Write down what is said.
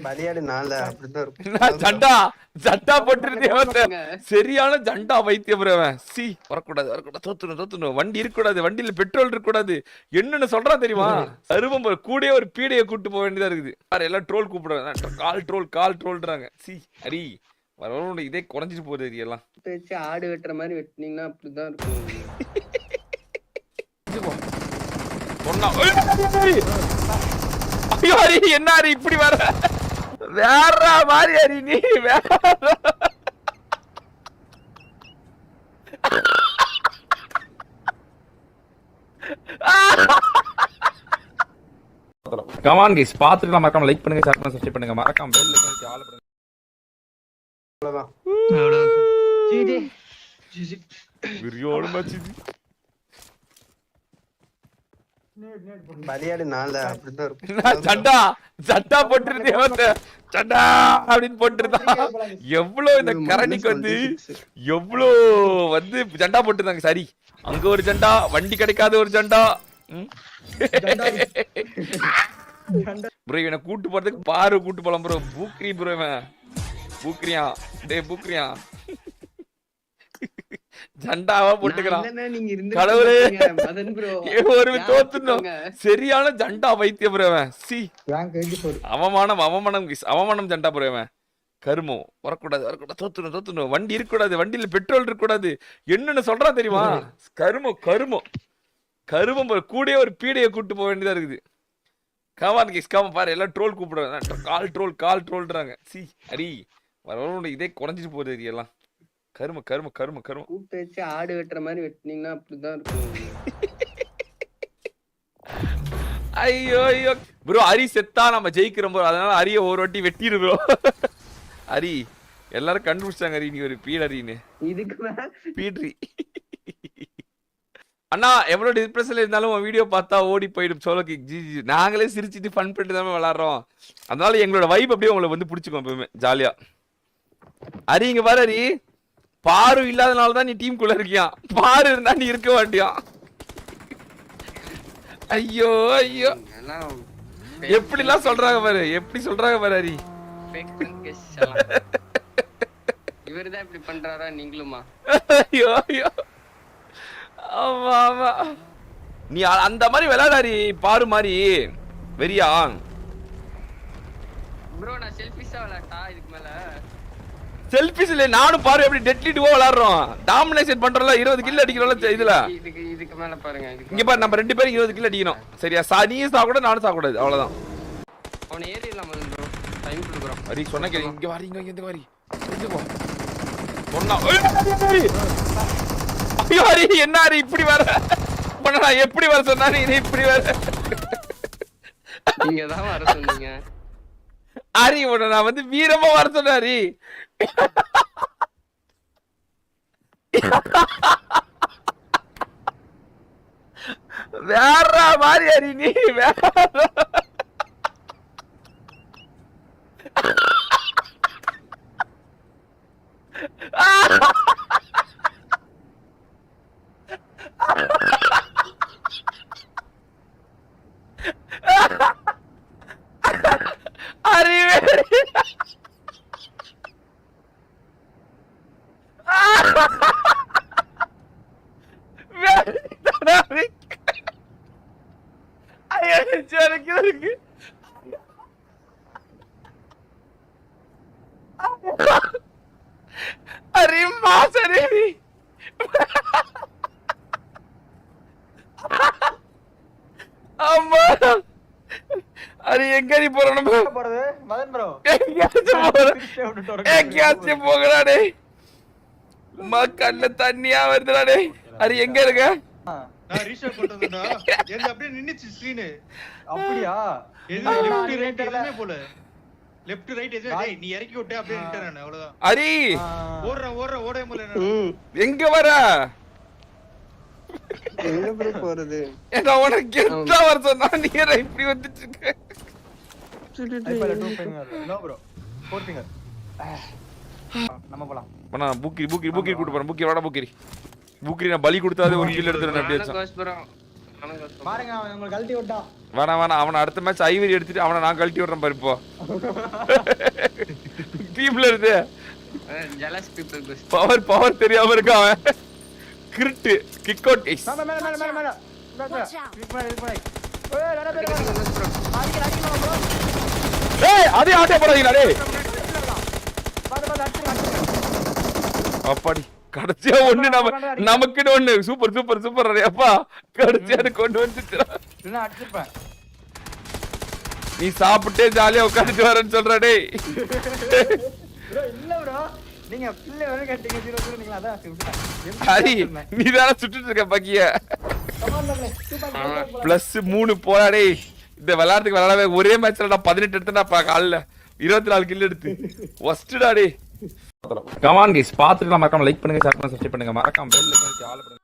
பலியாடு நாள அப்படிதான் இருக்கும். ஜண்டா ஜண்டா போட்டுருந்தே சரியான ஜண்டா வைத்தியம் சி வரக்கூடாது தோத்துணும் வண்டி இருக்கக்கூடாது, வண்டியில பெட்ரோல் இருக்கக்கூடாது. என்னன்னு சொல்றான் தெரியுமா? அருவம் கூட ஒரு பீடையை கூட்டு போக வேண்டியதா இருக்குது. எல்லாம் ட்ரோல் கூப்பிடுறாங்க, கால் ட்ரோல்றாங்க. சி ஹரி வரவனோட இதே குறைஞ்சிட்டு போகுது. எல்லாம் ஆடு வெட்டுற மாதிரி வெட்டினீங்கன்னா அப்படிதான் இருக்கும். ஐயோ ஹரி என்ன ஹரி இப்படி வர வேற மாதிரி ஹரி நீ வேற கமான் கைஸ் பாத்துட்டு மறக்காம லைக் பண்ணுங்க, ஷேர் பண்ணுங்க, சப்ஸ்கிரைப் பண்ணுங்க, மறக்காம பெல் ஐகானை ஆல் பண்ணுங்க. அவ்வளவுதான். ஜிடி ஜிடி விரியோட மச்சிதி பலியாடு நாள அப்படிதான் இருக்கும். ஜண்டா போட்டுருந்தே ஜண்டா அப்படின்னு போட்டுருந்தான். எவ்வளவு இந்த கரணிக்கு வந்து எவ்வளவு வந்து ஜண்டா போட்டுருந்தாங்க. சரி அங்க ஒரு ஜண்டா, வண்டி கிடைக்காத ஒரு ஜண்டா. ப்ரோ இவனை கூட்டு போறதுக்கு பாரு கூட்டு போலாம் ப்ரோ. பூக்ரி ப்ரோ இவன் பூக்ரியா ஜண்டாவா போட்டுக்கிறான். கடவுளே ஒரு தோத்துனோம். சரியான ஜண்டா வைத்தியம் ப்ரோ இவன். சி அவமானம் ஜண்டா ப்ரோ இவன். கருமம் வரக்கூடாது தோத்துணும் வண்டி இருக்கக்கூடாது, வண்டியில பெட்ரோல் இருக்கக்கூடாது. என்னன்னு சொல்றான் தெரியுமா? கருமம் கூட ஒரு பீடையை கூட்டு போக வேண்டியதா இருக்குது. கமான் கைஸ் பாரு எல்லாம் ட்ரோல் கூப்பிடுறாங்க, கால் ட்ரோல்றாங்க. சி ஹரி வரவனோட இதே குறைஞ்சிட்டு போகுது. எல்லாம் கரும கூப்பிட்டு வச்சு ஆடு வெட்டுற மாதிரி வெட்டினீங்கன்னா அப்படிதான் இருக்கும். ஐயோ ப்ரோ ஹரி செத்தா நம்ம ஜெயிக்கிறோம் ப்ரோ. அதனால ஹரிய ஒரு வாட்டி வெட்டிரு ப்ரோ. ஹரி எல்லாரும் கண்டுபிடிச்சாங்க ஹரி நீ ஒரு பீடரின்னு. இதுக்கு பீட்ரி அண்ணா எவ்வளவு டிப்ரெஷன்ல இருந்தாலும் உன் வீடியோ பார்த்தா ஓடி போயிடும் சோலோக்கு. ஜி நாங்களே சிரிச்சுட்டு ஃபன் பண்ணிட்டு தான் விளாடுறோம். அதனால எங்களோட வைப் அப்படியே உங்களை வந்து பிடிச்சிக்கோ எப்பவுமே ஜாலியா. ஹரி இங்க பாரு ஹரி, பாரு இல்லாதனாலதான் நீ டீம் குள்ள இருக்கியா. பாரு இருந்தா நீ இருக்க மாட்டியான். ஐயோ எப்படி எல்லாம் சொல்றாங்க பாரு, எப்படி சொல்றாங்க பாரு ஹரி. இவருதான் இப்படி பண்றாரா நீங்களுமா? ஐயோ ஆமா நீ அந்த மாதிரி விளையாடாரி பாரு மாதிரி வெறியா ப்ரோ. நான் செல்ஃபிஷா விளையாட்டா இதுக்கு மேல செல்ஃபிஷ் இல்ல. நானும் பாரு எப்படி டெட்லி டுவோ விளையாடுறோம், டாமினேஷன் பண்றோம்ல, 20 கில் அடிக்கிறோம்ல இதுல. இதுக்கு மேல பாருங்க. இங்க பாரு நம்ம ரெண்டு பேரும் 20 கில் அடிக்கணும். சரியா? நீயும் சாப்பிட நானும் சாப்பிடாது அவ்வளவுதான். அவனை ஏறிடலாம் ப்ரோ, டைம் கொடுக்குறோம். ஹரி சொன்னா கேளு. இங்க வாரி இங்க வாரி சொன்னா. ஐயோ ஹரி என்ன ஹரி இப்படி வர பண்ணா எப்படி வர சொன்னா நீ இப்படி வர. நீங்க தான் வர சொன்னீங்க ஹரி. உன்னை நான் வந்து வீரமா வர சொன்னேன் ஹரி. வேற மாதிரி ஹரி நீ வேற. अरे मास अरे அம்மா अरे எங்க நீ போற நம்ம போறது மதன் bro எங்கயாச்சும் போகடா டேய் மக்கள்ல தண்ணியா வருதுடா டேய் अरे எங்க இருக்க நான் ரீஸ்டார்ட் பண்ணிட்டேன்டா எங்க அப்படியே நின்னுச்சு ஸ்கிரீன் அப்படியே எது லெஃப்ட் ரைட் எதுமே போல லெஃப்ட் ரைட் எதுமே டேய் நீ இறக்கி விட்டே அப்படியே நின்னுட்டேன் நான் அவ்வளவுதான் अरे ஓடே போல எங்க வர எங்க ப்ரோ போறது என்ன உனக்கு கெத்தா வர சொன்னா நீ இப்படி வந்துட்டு இருக்க ஐபல 2 finger நோ ப்ரோ 4 finger நம்ம போலாம் பண்ணா பூக்கி கூட்டி போறேன் பூக்கி வாடா பூக்கி நான் பலி கொடுத்தாதே ஒரு கில் எடுத்துறேன் அப்படியே கோஸ் ப்ரோ பாருங்க அவன் உங்களுக்கு கழட்டி விட்டான். வேணாம் அவனை அடுத்த மேட்ச் ஐவரி எடுத்துட்டு அவனை நான் கழட்டி விடுறேன் பாரு இப்போ. டீம்ல இருந்து ஜெலஸ் பீப்பிள் பெஸ்ட். பவர் தெரியாம இருக்க அவன். Grid kick out X. மேல Watch out. கிளிக் பண்ணி ஏய் நிறைய பேர் அடிக்கலாம் ப்ரோ. ஏய் அதே ஆட்டே போடாதீங்க டேய். பாத்து அடிச்சு. அப்பாடி கடைசியா ஒண்ணு நமக்குன்னு ஒண்ணு சூப்பர் அப்பா கடைசியா கொண்டு வந்துச்சுடா. நான் அடிச்சிருப்பேன். நீ சாப்பிட்டே ஜாலியா உட்கார்ந்துட்டு வரேன்னு சொல்ற டேய். ப்ரோ இல்ல ப்ரோ நீங்க பிள்ளை வர கட்டிங்க 0 நீங்க அதான் விட்டுட்டேன். ஹரி நீ தான சுட்டிட்டு இருக்க பக்கிய. +3 போடா டேய். இந்த விளையாட்டுக்கு விளையாடவே ஒரே மேட்ச்ல நான் 18 எடுத்தேன்டா கால்ல 24 கில் எடுத்து ஒஸ்டடா டேய். கமான் கைஸ் பாத்துட்டு மறக்காம லைக் பண்ணுங்க ஷேர் பண்ணுங்க சப்ஸ்கிரைப் பண்ணுங்க மறக்காம பெல் ஐகான் ஆல் பண்ணுங்க.